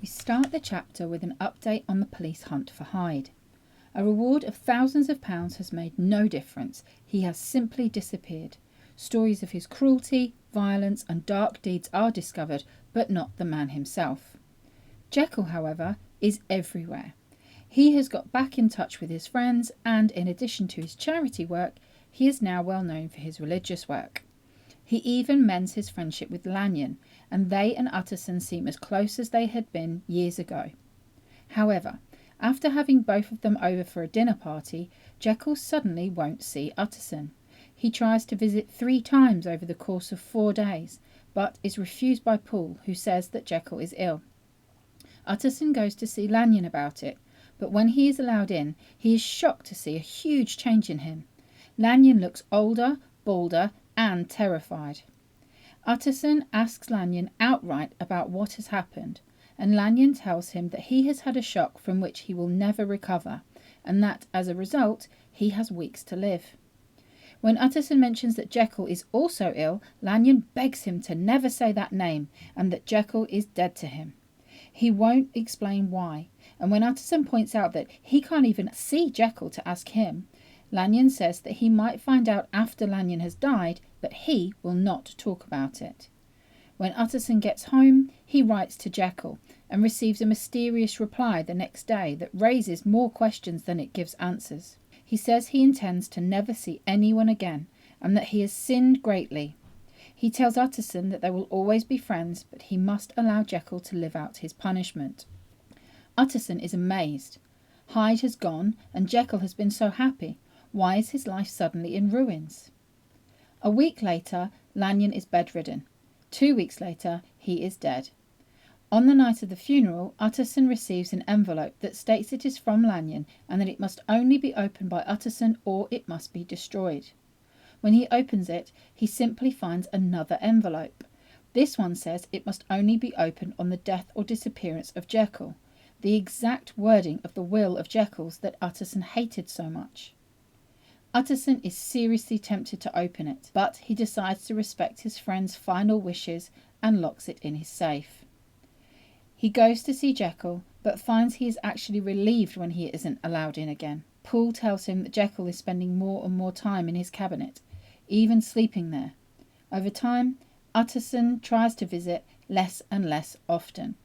We start the chapter with an update on the police hunt for Hyde. A reward of thousands of pounds has made no difference. He has simply disappeared. Stories of his cruelty, violence and dark deeds are discovered, but not the man himself. Jekyll, however, is everywhere. He has got back in touch with his friends, and in addition to his charity work, he is now well known for his religious work. He even mends his friendship with Lanyon, and they and Utterson seem as close as they had been years ago. However, after having both of them over for a dinner party, Jekyll suddenly won't see Utterson. He tries to visit 3 times over the course of 4 days, but is refused by Poole, who says that Jekyll is ill. Utterson goes to see Lanyon about it, but when he is allowed in, he is shocked to see a huge change in him. Lanyon looks older, balder, and terrified. Utterson asks Lanyon outright about what has happened, and Lanyon tells him that he has had a shock from which he will never recover, and that, as a result, he has weeks to live. When Utterson mentions that Jekyll is also ill, Lanyon begs him to never say that name, and that Jekyll is dead to him. He won't explain why, and when Utterson points out that he can't even see Jekyll to ask him, Lanyon says that he might find out after Lanyon has died, but he will not talk about it. When Utterson gets home, he writes to Jekyll and receives a mysterious reply the next day that raises more questions than it gives answers. He says he intends to never see anyone again and that he has sinned greatly. He tells Utterson that they will always be friends, but he must allow Jekyll to live out his punishment. Utterson is amazed. Hyde has gone and Jekyll has been so happy. Why is his life suddenly in ruins? A week later, Lanyon is bedridden. 2 weeks later, he is dead. On the night of the funeral, Utterson receives an envelope that states it is from Lanyon and that it must only be opened by Utterson or it must be destroyed. When he opens it, he simply finds another envelope. This one says it must only be opened on the death or disappearance of Jekyll, the exact wording of the will of Jekyll's that Utterson hated so much. Utterson is seriously tempted to open it, but he decides to respect his friend's final wishes and locks it in his safe. He goes to see Jekyll, but finds he is actually relieved when he isn't allowed in again. Poole tells him that Jekyll is spending more and more time in his cabinet, even sleeping there. Over time, Utterson tries to visit less and less often.